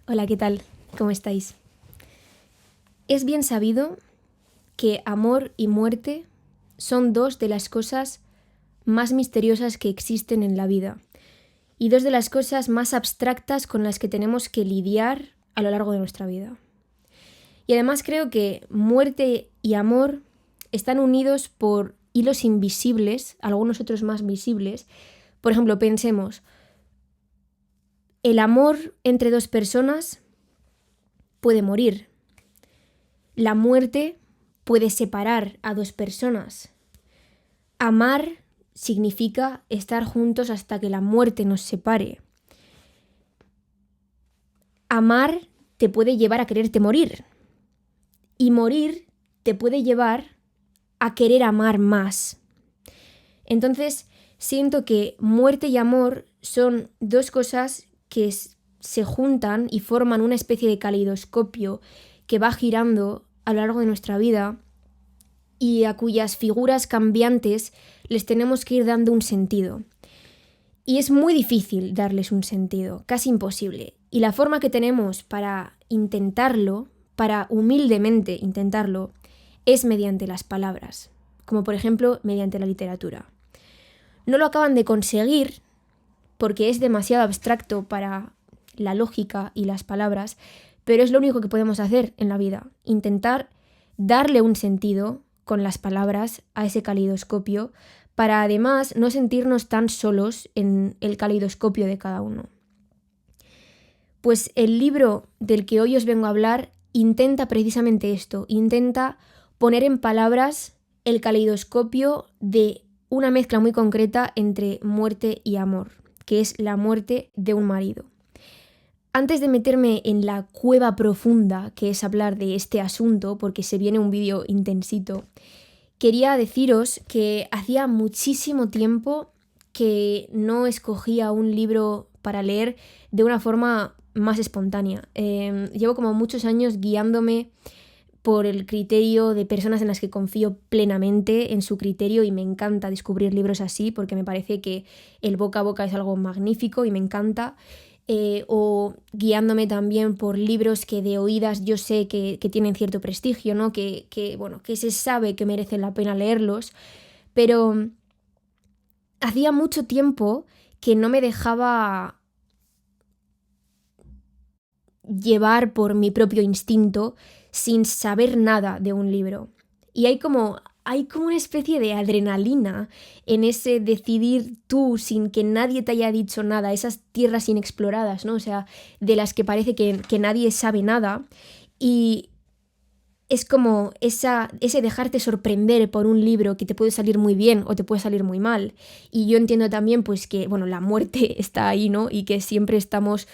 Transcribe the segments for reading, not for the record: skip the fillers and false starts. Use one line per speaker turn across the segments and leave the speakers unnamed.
Hola, ¿qué tal? ¿Cómo estáis? Es bien sabido que amor y muerte son dos de las cosas más misteriosas que existen en la vida y dos de las cosas más abstractas con las que tenemos que lidiar a lo largo de nuestra vida. Y además creo que muerte y amor están unidos por hilos invisibles, algunos otros más visibles. Por ejemplo, pensemos, el amor entre dos personas puede morir. La muerte puede separar a dos personas. Amar significa estar juntos hasta que la muerte nos separe. Amar te puede llevar a quererte morir. Y morir te puede llevar a querer amar más. Entonces, siento que muerte y amor son dos cosas que se juntan y forman una especie de caleidoscopio que va girando a lo largo de nuestra vida y a cuyas figuras cambiantes les tenemos que ir dando un sentido. Y es muy difícil darles un sentido, casi imposible. Y la forma que tenemos para intentarlo, para humildemente intentarlo, es mediante las palabras, como por ejemplo mediante la literatura. No lo acaban de conseguir porque es demasiado abstracto para la lógica y las palabras, pero es lo único que podemos hacer en la vida, intentar darle un sentido con las palabras a ese caleidoscopio para además no sentirnos tan solos en el caleidoscopio de cada uno. Pues el libro del que hoy os vengo a hablar intenta precisamente esto, intenta poner en palabras el caleidoscopio de una mezcla muy concreta entre muerte y amor, que es la muerte de un marido. Antes de meterme en la cueva profunda que es hablar de este asunto, porque se viene un vídeo intensito, quería deciros que hacía muchísimo tiempo que no escogía un libro para leer de una forma más espontánea. Llevo como muchos años guiándome por el criterio de personas en las que confío plenamente en su criterio y me encanta descubrir libros así porque me parece que el boca a boca es algo magnífico y me encanta. O guiándome también por libros que de oídas yo sé que tienen cierto prestigio, ¿no? Que se sabe que merecen la pena leerlos, pero hacía mucho tiempo que no me dejaba llevar por mi propio instinto sin saber nada de un libro. Y hay como una especie de adrenalina en ese decidir tú sin que nadie te haya dicho nada, esas tierras inexploradas, ¿no? O sea, de las que parece que nadie sabe nada. Y es como ese dejarte sorprender por un libro que te puede salir muy bien o te puede salir muy mal. Y yo entiendo también pues que, bueno, la muerte está ahí, ¿no? Y que siempre estamos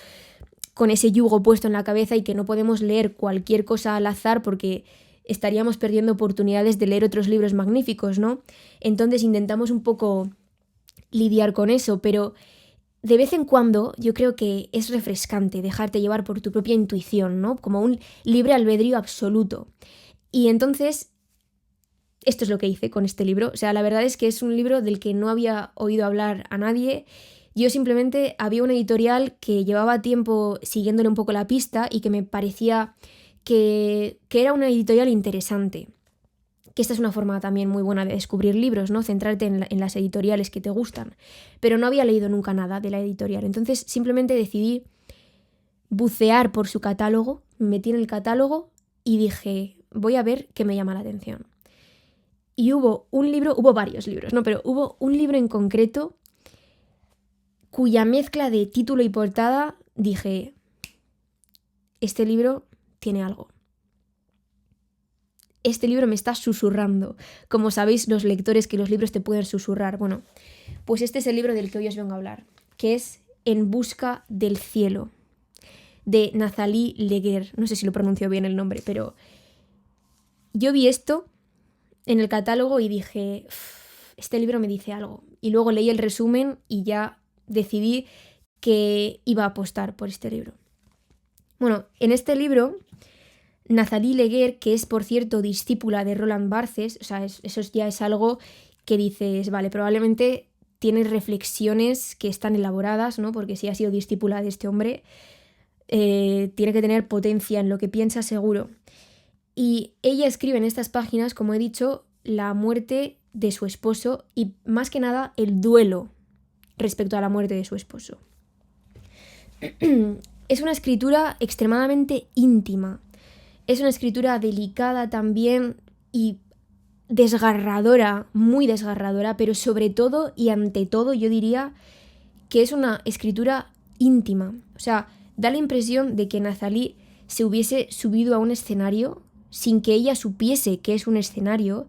con ese yugo puesto en la cabeza y que no podemos leer cualquier cosa al azar porque estaríamos perdiendo oportunidades de leer otros libros magníficos, ¿no? Entonces intentamos un poco lidiar con eso, pero de vez en cuando yo creo que es refrescante dejarte llevar por tu propia intuición, ¿no? Como un libre albedrío absoluto. Y entonces, esto es lo que hice con este libro. O sea, la verdad es que es un libro del que no había oído hablar a nadie. Yo simplemente había una editorial que llevaba tiempo siguiéndole un poco la pista y que me parecía que era una editorial interesante. Que esta es una forma también muy buena de descubrir libros, ¿no? Centrarte en las editoriales que te gustan. Pero no había leído nunca nada de la editorial. Entonces simplemente decidí bucear por su catálogo, me metí en el catálogo y dije, voy a ver qué me llama la atención. Y hubo varios libros, ¿no? Pero hubo un libro en concreto cuya mezcla de título y portada dije, este libro tiene algo. Este libro me está susurrando. Como sabéis los lectores que los libros te pueden susurrar. Bueno, pues este es el libro del que hoy os vengo a hablar, que es En busca del cielo, de Nathalie Leguer. No sé si lo pronuncio bien el nombre, pero yo vi esto en el catálogo y dije, este libro me dice algo. Y luego leí el resumen y ya decidí que iba a apostar por este libro. Bueno, en este libro, Nathalie Leguer, que es por cierto discípula de Roland Barthes, o sea, eso ya es algo que dices, vale, probablemente tiene reflexiones que están elaboradas, ¿no? Porque si ha sido discípula de este hombre, tiene que tener potencia en lo que piensa seguro. Y ella escribe en estas páginas, como he dicho, la muerte de su esposo y más que nada el duelo respecto a la muerte de su esposo. Es una escritura extremadamente íntima. Es una escritura delicada también y desgarradora, muy desgarradora, pero sobre todo y ante todo yo diría que es una escritura íntima. O sea, da la impresión de que Nazalí se hubiese subido a un escenario sin que ella supiese que es un escenario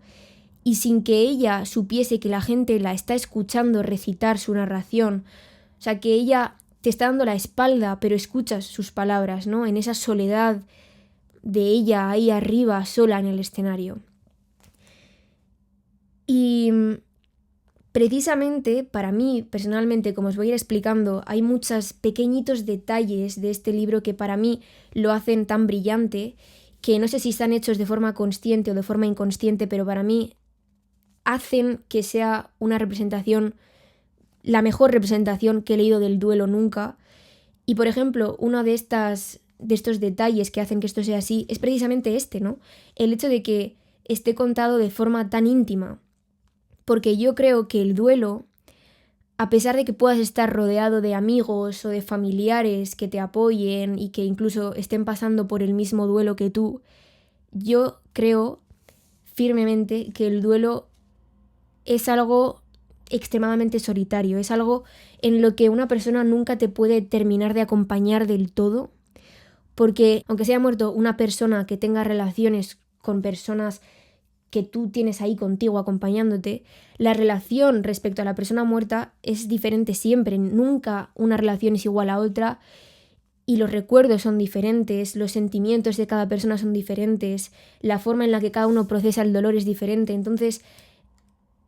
y sin que ella supiese que la gente la está escuchando recitar su narración. O sea, que ella te está dando la espalda, pero escuchas sus palabras, ¿no? En esa soledad de ella ahí arriba, sola en el escenario. Y precisamente para mí, personalmente, como os voy a ir explicando, hay muchos pequeñitos detalles de este libro que para mí lo hacen tan brillante, que no sé si están hechos de forma consciente o de forma inconsciente, pero para mí hacen que sea una representación, la mejor representación que he leído del duelo nunca. Y por ejemplo, uno de estos detalles que hacen que esto sea así es precisamente este, ¿no? El hecho de que esté contado de forma tan íntima. Porque yo creo que el duelo, a pesar de que puedas estar rodeado de amigos o de familiares que te apoyen y que incluso estén pasando por el mismo duelo que tú, yo creo firmemente que el duelo es algo extremadamente solitario, es algo en lo que una persona nunca te puede terminar de acompañar del todo, porque aunque se haya muerto una persona que tenga relaciones con personas que tú tienes ahí contigo acompañándote, la relación respecto a la persona muerta es diferente siempre, nunca una relación es igual a otra y los recuerdos son diferentes, los sentimientos de cada persona son diferentes, la forma en la que cada uno procesa el dolor es diferente, entonces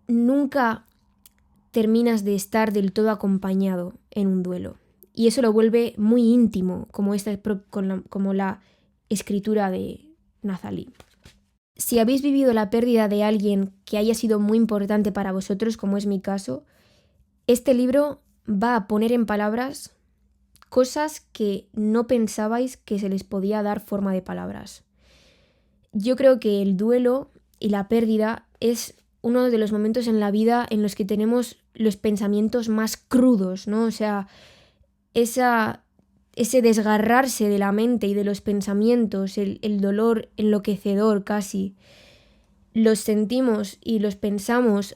nunca terminas de estar del todo acompañado en un duelo. Y eso lo vuelve muy íntimo, como la escritura de Nazalí. Si habéis vivido la pérdida de alguien que haya sido muy importante para vosotros, como es mi caso, este libro va a poner en palabras cosas que no pensabais que se les podía dar forma de palabras. Yo creo que el duelo y la pérdida es uno de los momentos en la vida en los que tenemos los pensamientos más crudos, ¿no? O sea, ese desgarrarse de la mente y de los pensamientos, el dolor enloquecedor casi, los sentimos y los pensamos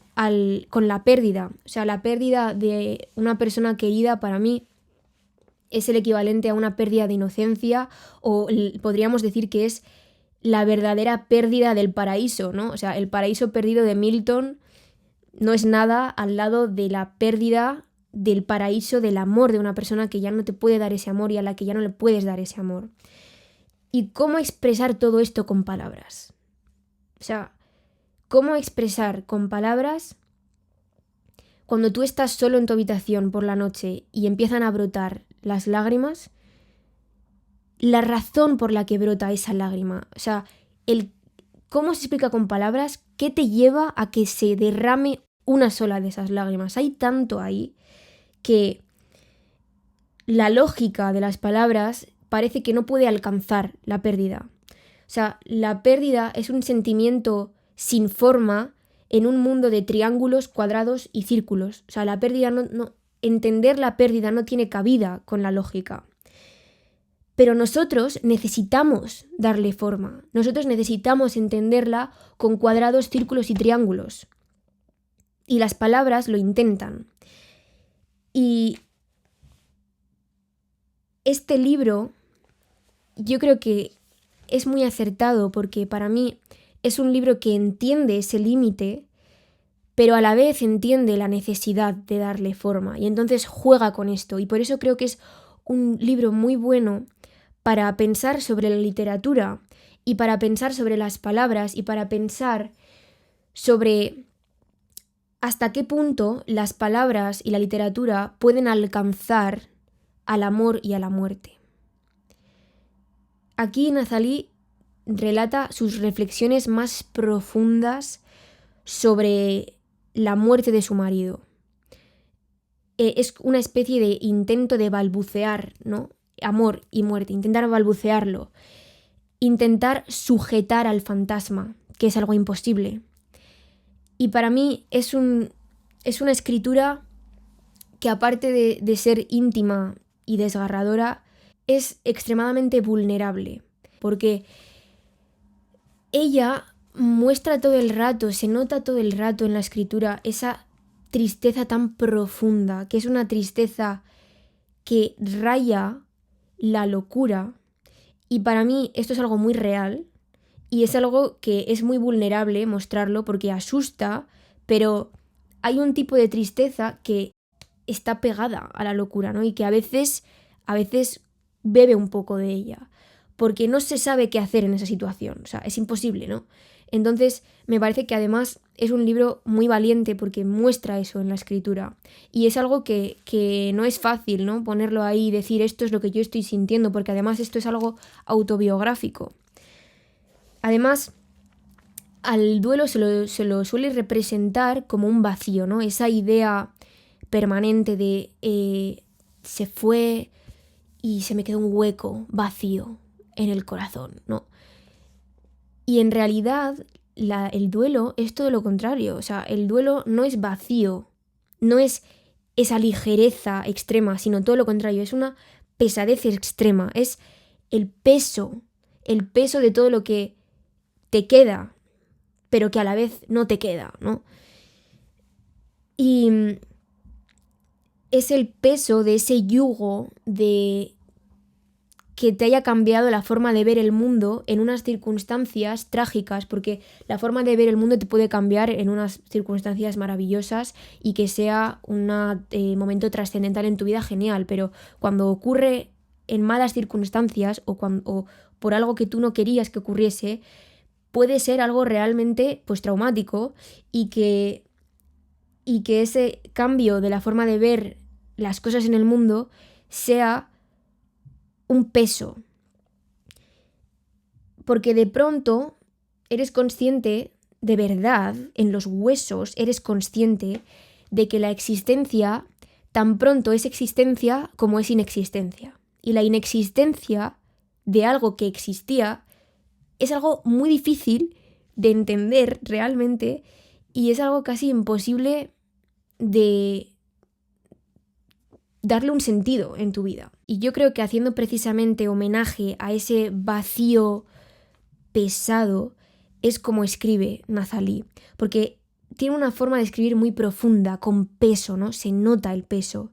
con la pérdida. O sea, la pérdida de una persona querida para mí es el equivalente a una pérdida de inocencia o podríamos decir que es la verdadera pérdida del paraíso, ¿no? O sea, el paraíso perdido de Milton no es nada al lado de la pérdida del paraíso del amor de una persona que ya no te puede dar ese amor y a la que ya no le puedes dar ese amor. ¿Y cómo expresar todo esto con palabras? O sea, ¿cómo expresar con palabras cuando tú estás solo en tu habitación por la noche y empiezan a brotar las lágrimas? La razón por la que brota esa lágrima, o sea, cómo se explica con palabras, qué te lleva a que se derrame una sola de esas lágrimas. Hay tanto ahí que la lógica de las palabras parece que no puede alcanzar la pérdida. O sea, la pérdida es un sentimiento sin forma en un mundo de triángulos, cuadrados y círculos. O sea, la pérdida entender la pérdida no tiene cabida con la lógica. Pero nosotros necesitamos darle forma. Nosotros necesitamos entenderla con cuadrados, círculos y triángulos. Y las palabras lo intentan. Y este libro yo creo que es muy acertado porque para mí es un libro que entiende ese límite, pero a la vez entiende la necesidad de darle forma y entonces juega con esto. Y por eso creo que es un libro muy bueno para pensar sobre la literatura y para pensar sobre las palabras y para pensar sobre hasta qué punto las palabras y la literatura pueden alcanzar al amor y a la muerte. Aquí Nazalí relata sus reflexiones más profundas sobre la muerte de su marido. Es una especie de intento de balbucear, ¿no? amor y muerte, intentar balbucearlo, intentar sujetar al fantasma, que es algo imposible. Y para mí es una escritura que, aparte de ser íntima y desgarradora, es extremadamente vulnerable, porque ella muestra todo el rato, se nota todo el rato en la escritura esa tristeza tan profunda, que es una tristeza que raya la locura. Y para mí esto es algo muy real y es algo que es muy vulnerable mostrarlo porque asusta, pero hay un tipo de tristeza que está pegada a la locura, ¿no? Y que a veces bebe un poco de ella, porque no se sabe qué hacer en esa situación, o sea, es imposible, ¿no? Entonces, me parece que además es un libro muy valiente porque muestra eso en la escritura. Y es algo que no es fácil, ¿no? Ponerlo ahí y decir esto es lo que yo estoy sintiendo, porque además esto es algo autobiográfico. Además, al duelo se lo suele representar como un vacío, ¿no? Esa idea permanente de se fue y se me quedó un hueco vacío en el corazón, ¿no? Y en realidad el duelo es todo lo contrario. O sea, el duelo no es vacío, no es esa ligereza extrema, sino todo lo contrario, es una pesadez extrema, es el peso de todo lo que te queda, pero que a la vez no te queda, ¿no? Y es el peso de ese yugo de que te haya cambiado la forma de ver el mundo en unas circunstancias trágicas, porque la forma de ver el mundo te puede cambiar en unas circunstancias maravillosas y que sea un momento trascendental en tu vida, genial, pero cuando ocurre en malas circunstancias o por algo que tú no querías que ocurriese, puede ser algo realmente pues traumático y que ese cambio de la forma de ver las cosas en el mundo sea un peso, porque de pronto eres consciente, de verdad, en los huesos, eres consciente de que la existencia tan pronto es existencia como es inexistencia. Y la inexistencia de algo que existía es algo muy difícil de entender realmente y es algo casi imposible de darle un sentido en tu vida. Y yo creo que haciendo precisamente homenaje a ese vacío pesado es como escribe Nazalí, porque tiene una forma de escribir muy profunda, con peso, ¿no? Se nota el peso.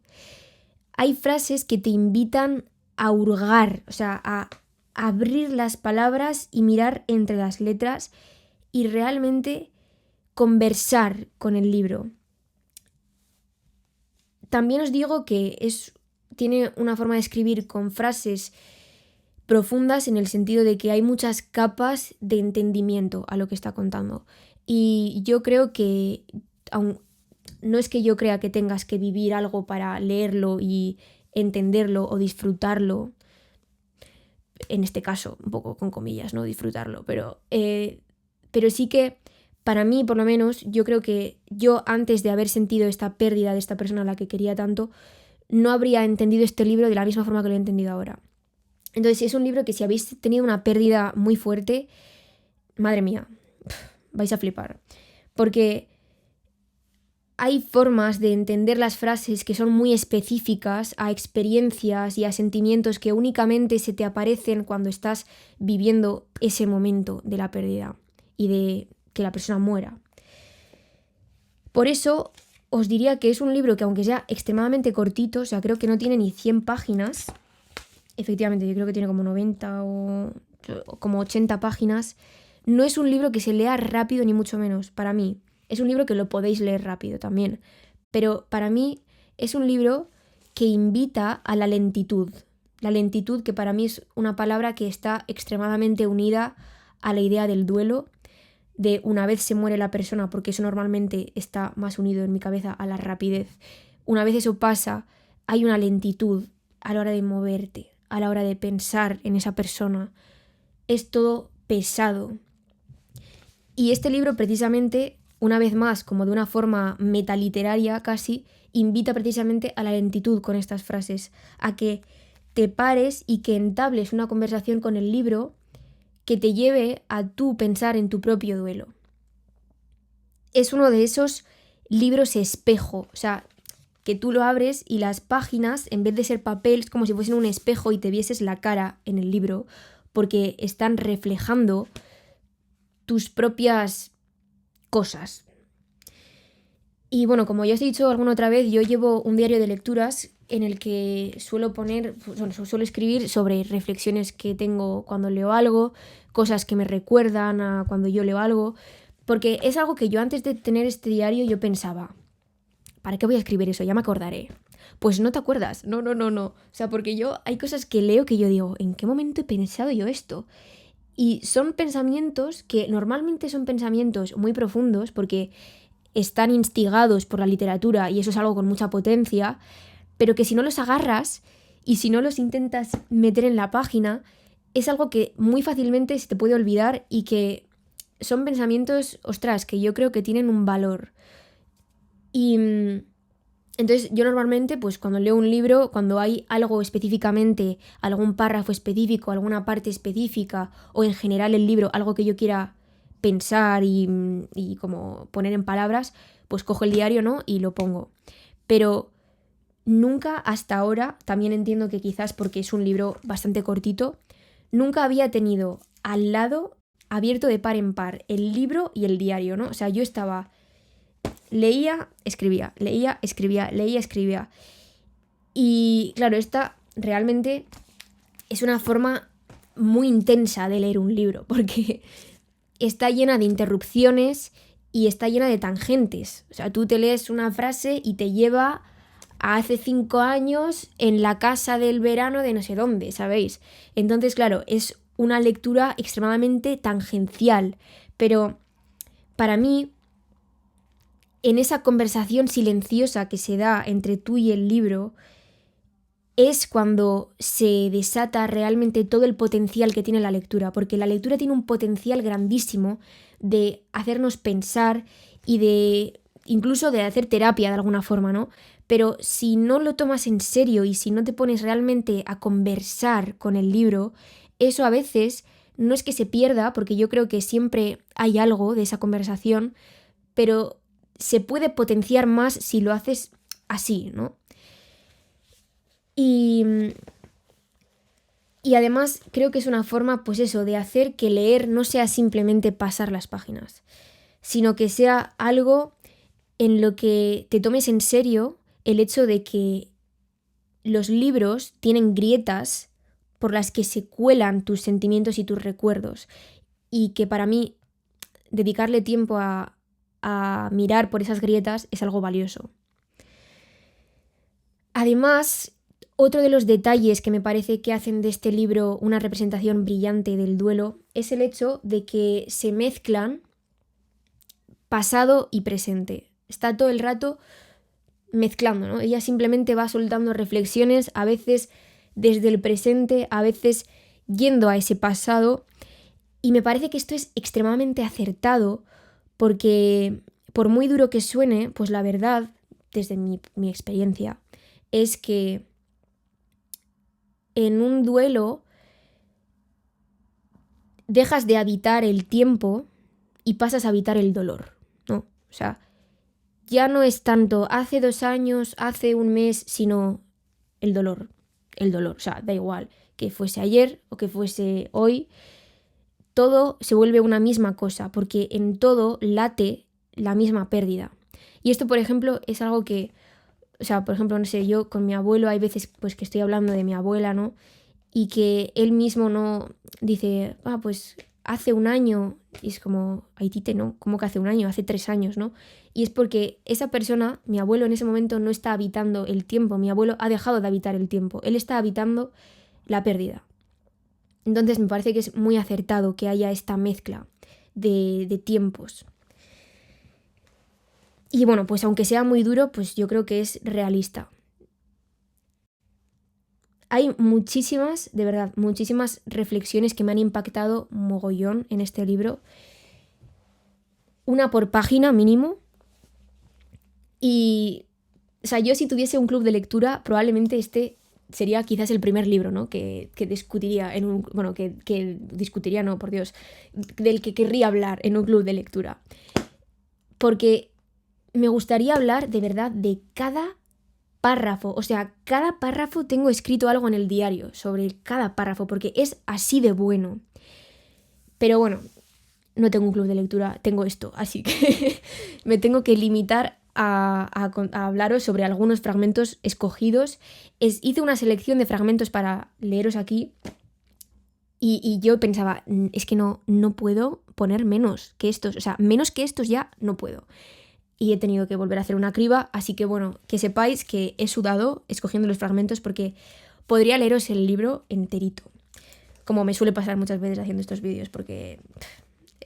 Hay frases que te invitan a hurgar, o sea, a abrir las palabras y mirar entre las letras y realmente conversar con el libro. También os digo que tiene una forma de escribir con frases profundas en el sentido de que hay muchas capas de entendimiento a lo que está contando. Y yo creo que, no es que yo crea que tengas que vivir algo para leerlo y entenderlo o disfrutarlo, en este caso, un poco con comillas, ¿no? Disfrutarlo, pero sí que para mí, por lo menos, yo creo que yo, antes de haber sentido esta pérdida de esta persona a la que quería tanto, no habría entendido este libro de la misma forma que lo he entendido ahora. Entonces, es un libro que si habéis tenido una pérdida muy fuerte, madre mía, vais a flipar. Porque hay formas de entender las frases que son muy específicas a experiencias y a sentimientos que únicamente se te aparecen cuando estás viviendo ese momento de la pérdida y de que la persona muera. Por eso os diría que es un libro que, aunque sea extremadamente cortito, o sea, creo que no tiene ni 100 páginas, efectivamente yo creo que tiene como 90 o como 80 páginas, no es un libro que se lea rápido ni mucho menos, para mí. Es un libro que lo podéis leer rápido también, pero para mí es un libro que invita a la lentitud. La lentitud, que para mí es una palabra que está extremadamente unida a la idea del duelo, de una vez se muere la persona, porque eso normalmente está más unido en mi cabeza a la rapidez. Una vez eso pasa, hay una lentitud a la hora de moverte, a la hora de pensar en esa persona. Es todo pesado. Y este libro, precisamente, una vez más, como de una forma metaliteraria casi, invita precisamente a la lentitud con estas frases, a que te pares y que entables una conversación con el libro que te lleve a tú pensar en tu propio duelo. Es uno de esos libros espejo, o sea, que tú lo abres y las páginas, en vez de ser papel, es como si fuesen un espejo y te vieses la cara en el libro, porque están reflejando tus propias cosas. Y bueno, como ya os he dicho alguna otra vez, yo llevo un diario de lecturas en el que suelo escribir sobre reflexiones que tengo cuando leo algo, cosas que me recuerdan a cuando yo leo algo, porque es algo que yo antes de tener este diario yo pensaba, ¿para qué voy a escribir eso? Ya me acordaré. Pues no te acuerdas, no. O sea, porque hay cosas que leo que yo digo, ¿en qué momento he pensado yo esto? Y son pensamientos que normalmente son pensamientos muy profundos porque están instigados por la literatura y eso es algo con mucha potencia, pero que si no los agarras y si no los intentas meter en la página, es algo que muy fácilmente se te puede olvidar y que son pensamientos, ostras, que yo creo que tienen un valor. Y entonces yo normalmente, pues cuando leo un libro, cuando hay algo específicamente, algún párrafo específico, alguna parte específica, o en general el libro, algo que yo quiera pensar y como poner en palabras, pues cojo el diario, ¿no? Y lo pongo. Pero nunca hasta ahora, también entiendo que quizás porque es un libro bastante cortito, nunca había tenido al lado, abierto de par en par, el libro y el diario, ¿no? O sea, yo estaba... leía, escribía. Y claro, esta realmente es una forma muy intensa de leer un libro, porque está llena de interrupciones y está llena de tangentes. O sea, tú te lees una frase y te lleva a hace 5 años en la casa del verano de no sé dónde, ¿sabéis? Entonces, claro, es una lectura extremadamente tangencial, pero para mí, en esa conversación silenciosa que se da entre tú y el libro, es cuando se desata realmente todo el potencial que tiene la lectura, porque la lectura tiene un potencial grandísimo de hacernos pensar y de incluso de hacer terapia de alguna forma, ¿no? Pero si no lo tomas en serio y si no te pones realmente a conversar con el libro, eso a veces no es que se pierda, porque yo creo que siempre hay algo de esa conversación, pero se puede potenciar más si lo haces así, ¿no? Y además creo que es una forma, pues eso, de hacer que leer no sea simplemente pasar las páginas, sino que sea algo en lo que te tomes en serio el hecho de que los libros tienen grietas por las que se cuelan tus sentimientos y tus recuerdos. Y que para mí dedicarle tiempo a mirar por esas grietas es algo valioso. Además, otro de los detalles que me parece que hacen de este libro una representación brillante del duelo es el hecho de que se mezclan pasado y presente. Está todo el rato mezclando, ¿no? Ella simplemente va soltando reflexiones, a veces desde el presente, a veces yendo a ese pasado. Y me parece que esto es extremadamente acertado porque, por muy duro que suene, pues la verdad, desde mi experiencia, es que en un duelo dejas de habitar el tiempo y pasas a habitar el dolor, ¿no? O sea, ya no es tanto hace 2 años, hace un mes, sino el dolor. El dolor, o sea, da igual que fuese ayer o que fuese hoy, todo se vuelve una misma cosa, porque en todo late la misma pérdida. Y esto, por ejemplo, es algo que, o sea, por ejemplo, no sé, yo con mi abuelo hay veces pues que estoy hablando de mi abuela, ¿no? Y que él mismo no dice, pues hace un año, y es como, ay tite, ¿no? ¿Cómo que hace un año? Hace 3 años, ¿no? Y es porque esa persona, mi abuelo en ese momento no está habitando el tiempo, mi abuelo ha dejado de habitar el tiempo, él está habitando la pérdida. Entonces me parece que es muy acertado que haya esta mezcla de tiempos. Y bueno, pues aunque sea muy duro, pues yo creo que es realista. Hay muchísimas, de verdad, muchísimas reflexiones que me han impactado mogollón en este libro. Una por página mínimo. Y, o sea, yo si tuviese un club de lectura, probablemente esté sería quizás el primer libro, ¿no? Que discutiría en un... Bueno, que discutiría, no, por Dios, del que querría hablar en un club de lectura. Porque me gustaría hablar de verdad de cada párrafo. O sea, cada párrafo tengo escrito algo en el diario sobre cada párrafo, porque es así de bueno. Pero bueno, no tengo un club de lectura, tengo esto, así que me tengo que limitar a hablaros sobre algunos fragmentos escogidos. Hice una selección de fragmentos para leeros aquí y yo pensaba, es que no puedo poner menos que estos, o sea, menos que estos ya no puedo. Y he tenido que volver a hacer una criba, así que bueno, que sepáis que he sudado escogiendo los fragmentos porque podría leeros el libro enterito, como me suele pasar muchas veces haciendo estos vídeos, porque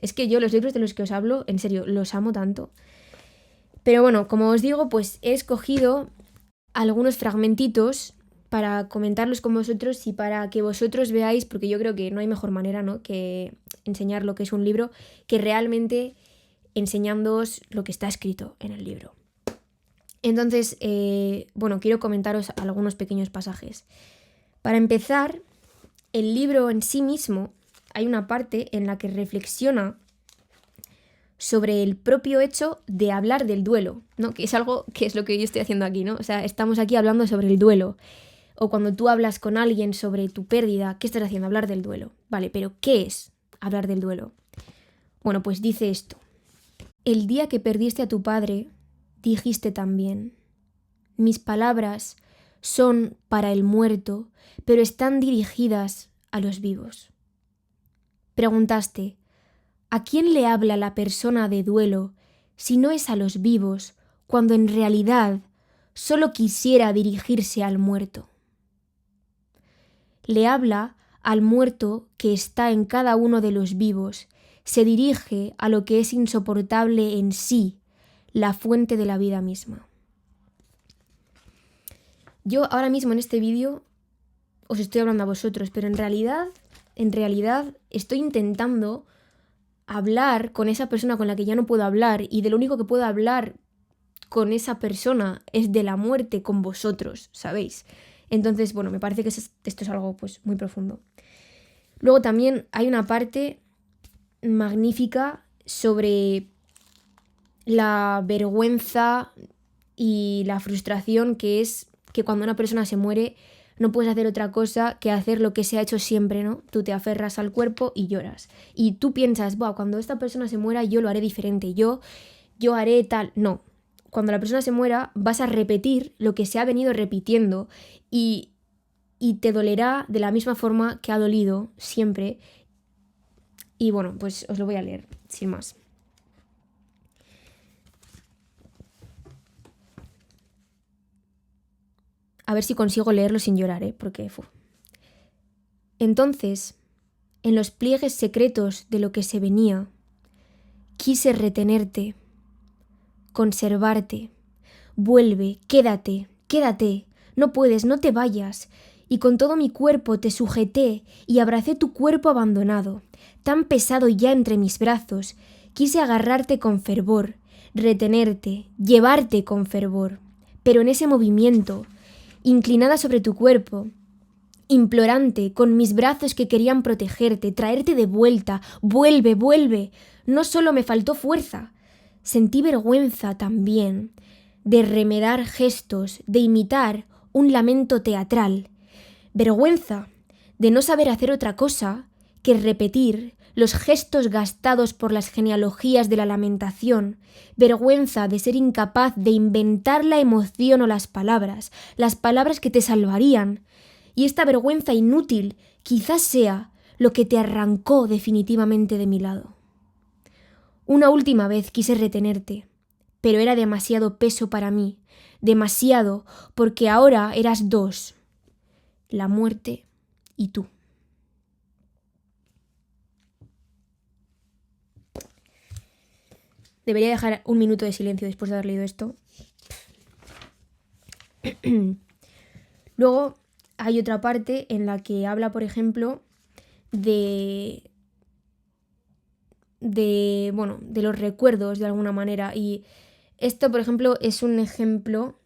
es que yo los libros de los que os hablo, en serio, los amo tanto. Pero bueno, como os digo, pues he escogido algunos fragmentitos para comentarlos con vosotros y para que vosotros veáis, porque yo creo que no hay mejor manera, ¿no?, que enseñar lo que es un libro, que realmente enseñándoos lo que está escrito en el libro. Entonces, bueno, quiero comentaros algunos pequeños pasajes. Para empezar, el libro en sí mismo, hay una parte en la que reflexiona sobre el propio hecho de hablar del duelo, ¿no? Que es algo que es lo que yo estoy haciendo aquí, ¿no? O sea, estamos aquí hablando sobre el duelo. O cuando tú hablas con alguien sobre tu pérdida, ¿qué estás haciendo? Hablar del duelo. Vale, pero ¿qué es hablar del duelo? Bueno, pues dice esto. El día que perdiste a tu padre, dijiste también, mis palabras son para el muerto, pero están dirigidas a los vivos. Preguntaste, ¿a quién le habla la persona de duelo si no es a los vivos, cuando en realidad solo quisiera dirigirse al muerto? Le habla al muerto que está en cada uno de los vivos, se dirige a lo que es insoportable en sí, la fuente de la vida misma. Yo ahora mismo en este vídeo os estoy hablando a vosotros, pero en realidad estoy intentando hablar con esa persona con la que ya no puedo hablar, y de lo único que puedo hablar con esa persona es de la muerte con vosotros, ¿sabéis? Entonces, bueno, me parece que esto es algo pues muy profundo. Luego también hay una parte magnífica sobre la vergüenza y la frustración que es que cuando una persona se muere no puedes hacer otra cosa que hacer lo que se ha hecho siempre, ¿no? Tú te aferras al cuerpo y lloras. Y tú piensas, wow, cuando esta persona se muera yo lo haré diferente, yo haré tal. No, cuando la persona se muera vas a repetir lo que se ha venido repitiendo y te dolerá de la misma forma que ha dolido siempre. Y bueno, pues os lo voy a leer, sin más. A ver si consigo leerlo sin llorar, porque... Entonces, en los pliegues secretos de lo que se venía, quise retenerte, conservarte. Vuelve, quédate, quédate, no puedes, no te vayas. Y con todo mi cuerpo te sujeté y abracé tu cuerpo abandonado, tan pesado ya entre mis brazos. Quise agarrarte con fervor, retenerte, llevarte con fervor. Pero en ese movimiento, inclinada sobre tu cuerpo, implorante, con mis brazos que querían protegerte, traerte de vuelta, vuelve, vuelve. No solo me faltó fuerza, sentí vergüenza también de remedar gestos, de imitar un lamento teatral. Vergüenza de no saber hacer otra cosa que repetir los gestos gastados por las genealogías de la lamentación. Vergüenza de ser incapaz de inventar la emoción o las palabras que te salvarían. Y esta vergüenza inútil quizás sea lo que te arrancó definitivamente de mi lado. Una última vez quise retenerte, pero era demasiado peso para mí, demasiado, porque ahora eras dos, la muerte y tú. Debería dejar un minuto de silencio después de haber leído esto. Luego hay otra parte en la que habla, por ejemplo, de los recuerdos de alguna manera. Y esto, por ejemplo, es un ejemplo.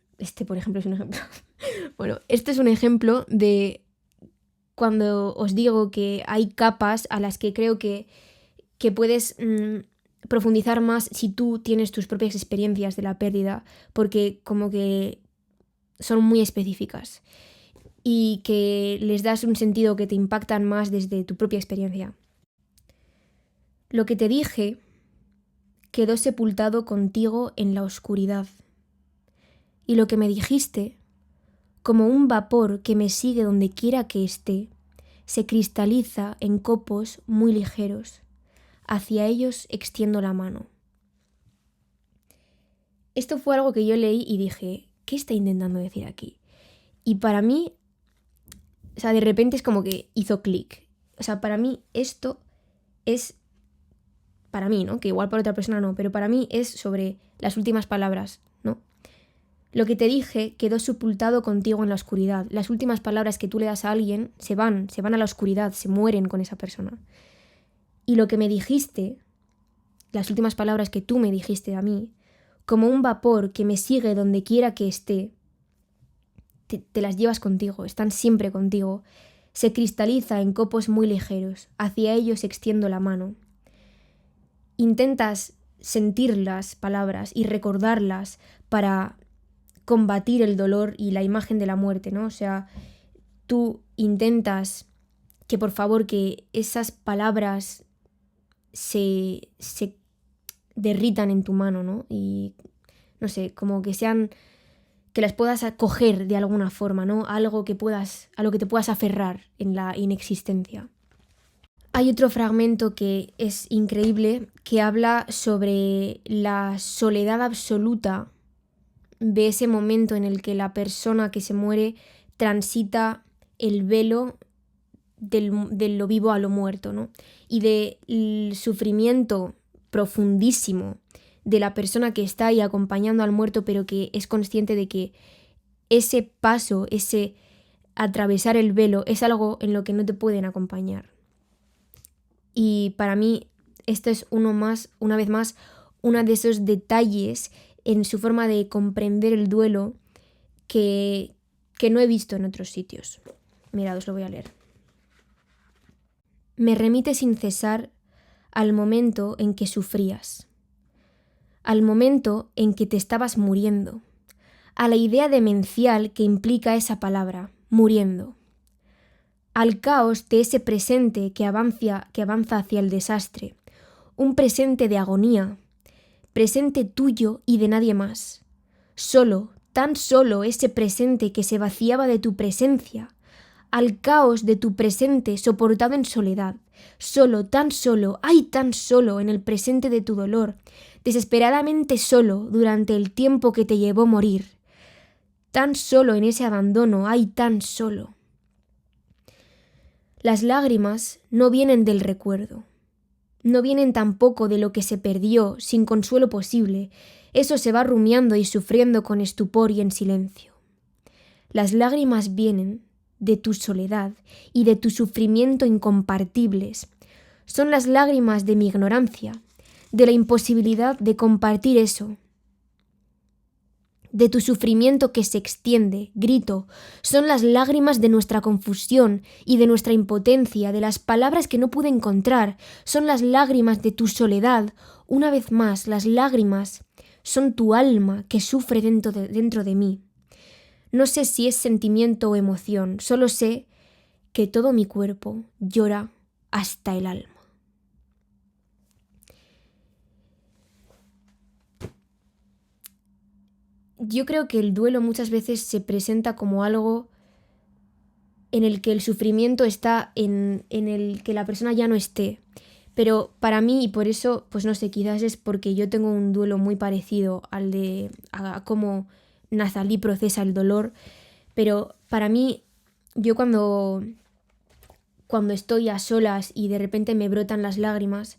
Bueno, este es un ejemplo de cuando os digo que hay capas a las que creo que puedes profundizar más si tú tienes tus propias experiencias de la pérdida, porque como que son muy específicas y que les das un sentido que te impactan más desde tu propia experiencia. Lo que te dije quedó sepultado contigo en la oscuridad, y lo que me dijiste, como un vapor que me sigue donde quiera que esté, se cristaliza en copos muy ligeros. Hacia ellos extiendo la mano. Esto fue algo que yo leí y dije, ¿qué está intentando decir aquí? Y para mí, o sea, de repente es como que hizo clic. O sea, para mí esto es, para mí, ¿no? Que igual para otra persona no, pero para mí es sobre las últimas palabras, ¿no? Lo que te dije quedó sepultado contigo en la oscuridad. Las últimas palabras que tú le das a alguien se van a la oscuridad, se mueren con esa persona. Y lo que me dijiste, las últimas palabras que tú me dijiste a mí, como un vapor que me sigue donde quiera que esté, te las llevas contigo, están siempre contigo. Se cristaliza en copos muy ligeros, hacia ellos extiendo la mano. Intentas sentir las palabras y recordarlas para combatir el dolor y la imagen de la muerte, ¿no? O sea, tú intentas que por favor que esas palabras se derritan en tu mano, ¿no? Y no sé, como que sean, que las puedas acoger de alguna forma, ¿no? A lo que te puedas aferrar en la inexistencia. Hay otro fragmento que es increíble, que habla sobre la soledad absoluta de ese momento en el que la persona que se muere transita el velo de lo vivo a lo muerto, ¿no? Y del sufrimiento profundísimo de la persona que está ahí acompañando al muerto, pero que es consciente de que ese paso, ese atravesar el velo, es algo en lo que no te pueden acompañar. Y para mí esto es una vez más, uno de esos detalles en su forma de comprender el duelo que no he visto en otros sitios. Mirad, os lo voy a leer. Me remite sin cesar al momento en que sufrías, al momento en que te estabas muriendo, a la idea demencial que implica esa palabra, muriendo, al caos de ese presente que avanza hacia el desastre, un presente de agonía, presente tuyo y de nadie más, solo, tan solo ese presente que se vaciaba de tu presencia, al caos de tu presente soportado en soledad, solo, tan solo, ay tan solo en el presente de tu dolor, desesperadamente solo durante el tiempo que te llevó morir, tan solo en ese abandono, ay tan solo. Las lágrimas no vienen del recuerdo, no vienen tampoco de lo que se perdió sin consuelo posible, eso se va rumiando y sufriendo con estupor y en silencio. Las lágrimas vienen de tu soledad y de tu sufrimiento incompartibles. Son las lágrimas de mi ignorancia, de la imposibilidad de compartir eso, de tu sufrimiento que se extiende, grito. Son las lágrimas de nuestra confusión y de nuestra impotencia, de las palabras que no pude encontrar. Son las lágrimas de tu soledad. Una vez más, las lágrimas son tu alma que sufre dentro de mí. No sé si es sentimiento o emoción, solo sé que todo mi cuerpo llora hasta el alma. Yo creo que el duelo muchas veces se presenta como algo en el que el sufrimiento está en el que la persona ya no esté. Pero para mí, y por eso, pues no sé, quizás es porque yo tengo un duelo muy parecido al de a cómo Nazalí procesa el dolor. Pero para mí, yo cuando estoy a solas y de repente me brotan las lágrimas,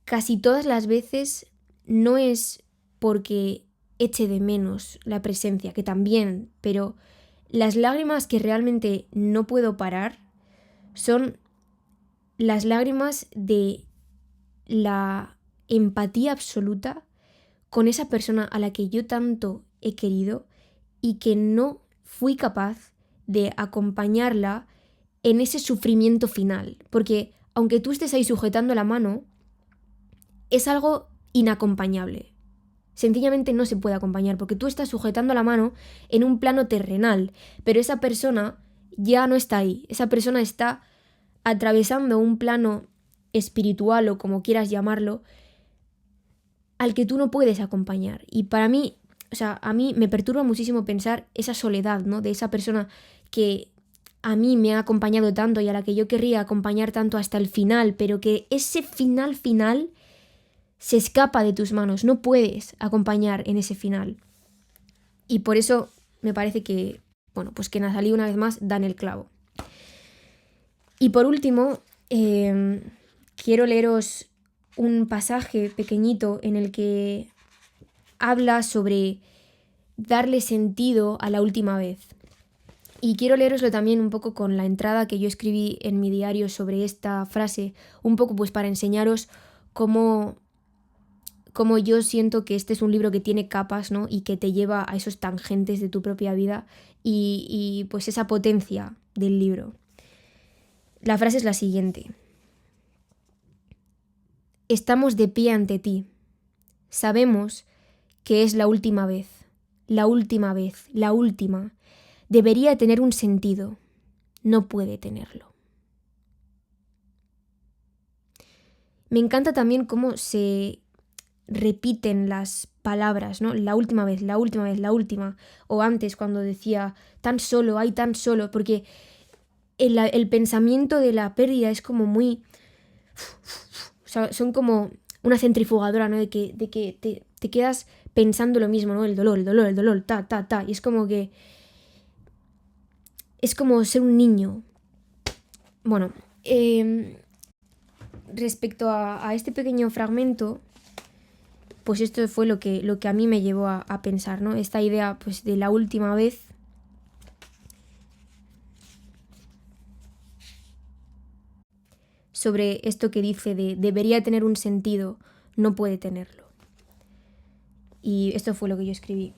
casi todas las veces no es porque eche de menos la presencia, que también, pero las lágrimas que realmente no puedo parar son las lágrimas de la empatía absoluta con esa persona a la que yo tanto he querido y que no fui capaz de acompañarla en ese sufrimiento final. Porque aunque tú estés ahí sujetando la mano, es algo inacompañable. Sencillamente no se puede acompañar porque tú estás sujetando la mano en un plano terrenal, pero esa persona ya no está ahí. Esa persona está atravesando un plano espiritual o como quieras llamarlo, al que tú no puedes acompañar. Y para mí, o sea, a mí me perturba muchísimo pensar esa soledad, ¿no? De esa persona que a mí me ha acompañado tanto y a la que yo querría acompañar tanto hasta el final, pero que ese final se escapa de tus manos, no puedes acompañar en ese final. Y por eso me parece que, bueno, pues que Nazalí una vez más dan el clavo. Y por último, quiero leeros un pasaje pequeñito en el que habla sobre darle sentido a la última vez. Y quiero leeroslo también un poco con la entrada que yo escribí en mi diario sobre esta frase, un poco pues para enseñaros cómo yo siento que este es un libro que tiene capas, ¿no? Y que te lleva a esos tangentes de tu propia vida y pues esa potencia del libro. La frase es la siguiente. Estamos de pie ante ti. Sabemos que es la última vez, la última vez, la última. Debería tener un sentido. No puede tenerlo. Me encanta también cómo se repiten las palabras, ¿no? La última vez, la última vez, la última. O antes cuando decía tan solo, hay tan solo, porque el pensamiento de la pérdida es como muy... O sea, son como una centrifugadora, ¿no? De que te quedas pensando lo mismo, ¿no? El dolor, ta. Y es como que... Es como ser un niño. Bueno, respecto a este pequeño fragmento, pues esto fue lo que a mí me llevó a pensar, ¿no? Esta idea, pues, de la última vez. Sobre esto que dice de debería tener un sentido, no puede tenerlo. Y esto fue lo que yo escribí.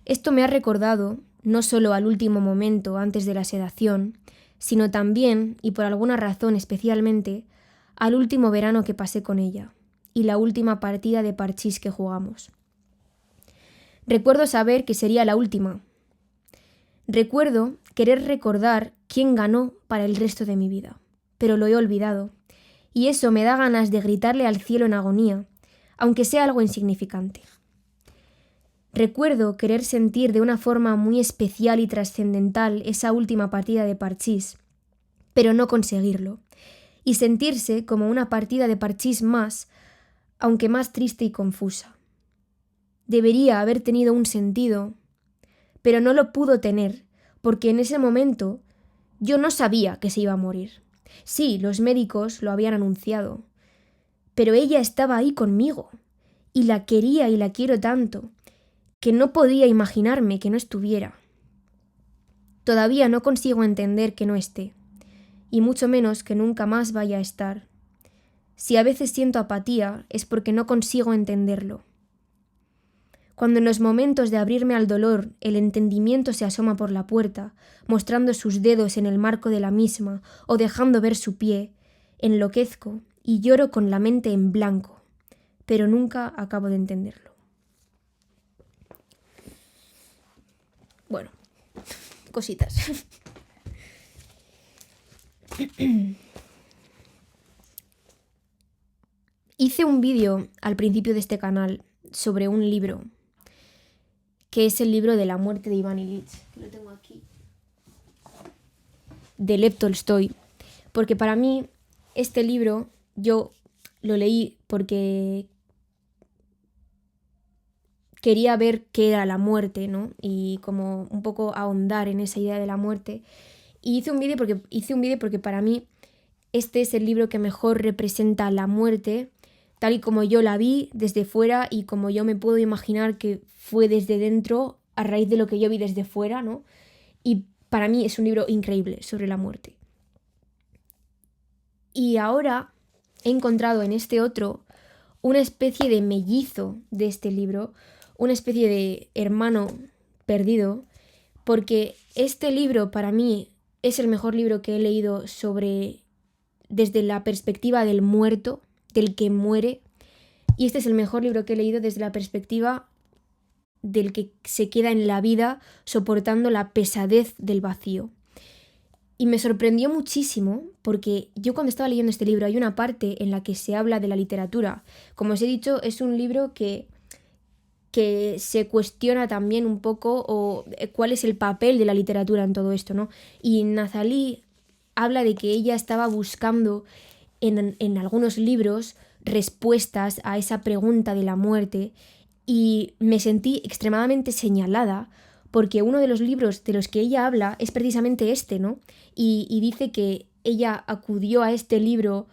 Esto me ha recordado no solo al último momento antes de la sedación, sino también, y por alguna razón especialmente, al último verano que pasé con ella y la última partida de parchís que jugamos. Recuerdo saber que sería la última. Recuerdo querer recordar quién ganó para el resto de mi vida, pero lo he olvidado, y eso me da ganas de gritarle al cielo en agonía, aunque sea algo insignificante. Recuerdo querer sentir de una forma muy especial y trascendental esa última partida de parchís, pero no conseguirlo, y sentirse como una partida de parchís más, aunque más triste y confusa. Debería haber tenido un sentido, pero no lo pudo tener, porque en ese momento yo no sabía que se iba a morir. Sí, los médicos lo habían anunciado, pero ella estaba ahí conmigo, y la quería y la quiero tanto, que no podía imaginarme que no estuviera. Todavía no consigo entender que no esté, y mucho menos que nunca más vaya a estar. Si a veces siento apatía es porque no consigo entenderlo. Cuando en los momentos de abrirme al dolor el entendimiento se asoma por la puerta, mostrando sus dedos en el marco de la misma o dejando ver su pie, enloquezco y lloro con la mente en blanco, pero nunca acabo de entenderlo. Bueno, cositas. Hice un vídeo al principio de este canal sobre un libro, que es el libro de la muerte de Iván Ilich, que lo tengo aquí, de Lev Tolstoy, porque para mí este libro yo lo leí porque quería ver qué era la muerte, ¿no? Y como un poco ahondar en esa idea de la muerte. Y hice un vídeo porque para mí este es el libro que mejor representa la muerte, tal y como yo la vi desde fuera y como yo me puedo imaginar que fue desde dentro a raíz de lo que yo vi desde fuera, ¿no? Y para mí es un libro increíble sobre la muerte. Y ahora he encontrado en este otro una especie de mellizo de este libro, una especie de hermano perdido, porque este libro para mí es el mejor libro que he leído desde la perspectiva del muerto, del que muere, y este es el mejor libro que he leído desde la perspectiva del que se queda en la vida soportando la pesadez del vacío. Y me sorprendió muchísimo porque yo cuando estaba leyendo este libro hay una parte en la que se habla de la literatura. Como os he dicho, es un libro que se cuestiona también un poco cuál es el papel de la literatura en todo esto, ¿no? Y Nazalí habla de que ella estaba buscando en algunos libros respuestas a esa pregunta de la muerte y me sentí extremadamente señalada porque uno de los libros de los que ella habla es precisamente este, ¿no? Y dice que ella acudió a este libro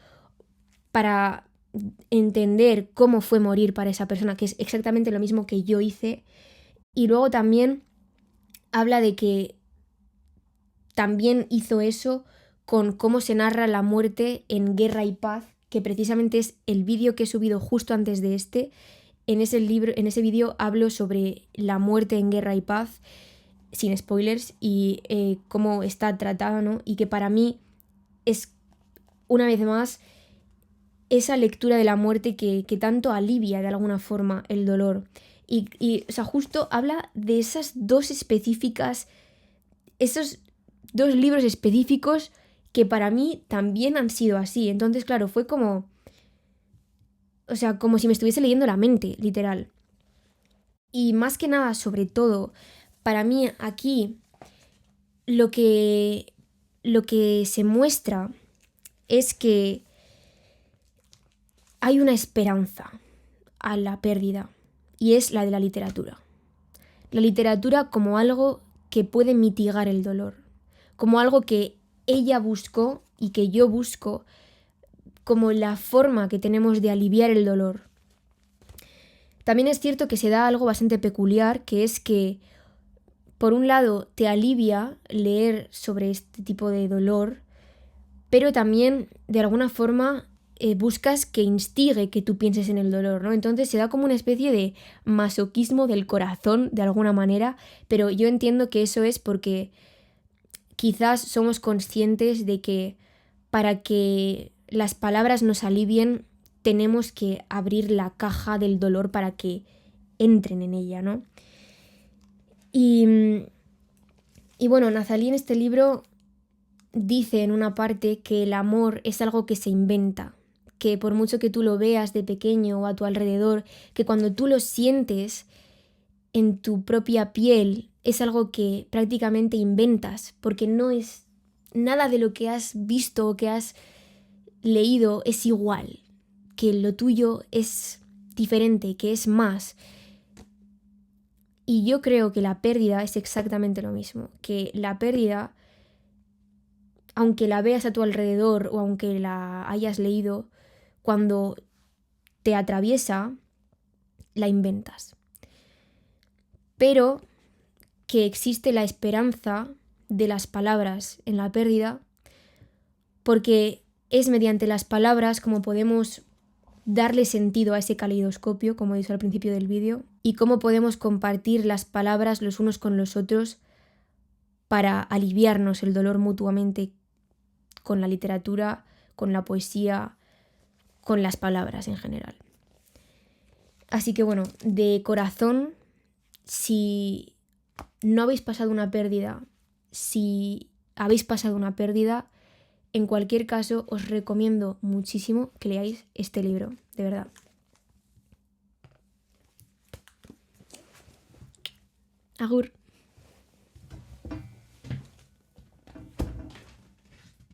para entender cómo fue morir para esa persona, que es exactamente lo mismo que yo hice. Y luego también habla de que también hizo eso con cómo se narra la muerte en Guerra y Paz, que precisamente es el vídeo que he subido justo antes de este. En ese vídeo hablo sobre la muerte en Guerra y Paz, sin spoilers, y cómo está tratada, ¿no? Y que para mí es, una vez más, esa lectura de la muerte que tanto alivia de alguna forma el dolor. Y o sea, justo habla de esas dos específicas, esos dos libros específicos que para mí también han sido así. Entonces, claro, fue como... O sea, como si me estuviese leyendo la mente, literal. Y más que nada, sobre todo, para mí aquí lo que se muestra es que hay una esperanza a la pérdida y es la de la literatura. La literatura como algo que puede mitigar el dolor, como algo que ella buscó y que yo busco como la forma que tenemos de aliviar el dolor. También es cierto que se da algo bastante peculiar, que es que, por un lado, te alivia leer sobre este tipo de dolor, pero también, de alguna forma, buscas que instigue que tú pienses en el dolor, ¿no? Entonces se da como una especie de masoquismo del corazón, de alguna manera, pero yo entiendo que eso es porque quizás somos conscientes de que para que las palabras nos alivien, tenemos que abrir la caja del dolor para que entren en ella, ¿no? Y bueno, Nazalí en este libro dice en una parte que el amor es algo que se inventa, que por mucho que tú lo veas de pequeño o a tu alrededor, que cuando tú lo sientes en tu propia piel es algo que prácticamente inventas, porque no es nada de lo que has visto o que has leído es igual, que lo tuyo es diferente, que es más. Y yo creo que la pérdida es exactamente lo mismo, que la pérdida, aunque la veas a tu alrededor o aunque la hayas leído, cuando te atraviesa, la inventas. Pero que existe la esperanza de las palabras en la pérdida, porque es mediante las palabras como podemos darle sentido a ese caleidoscopio, como he dicho al principio del vídeo, y cómo podemos compartir las palabras los unos con los otros para aliviarnos el dolor mutuamente con la literatura, con la poesía, con las palabras en general. Así que bueno, de corazón, si no habéis pasado una pérdida, si habéis pasado una pérdida, en cualquier caso os recomiendo muchísimo que leáis este libro, de verdad. Agur.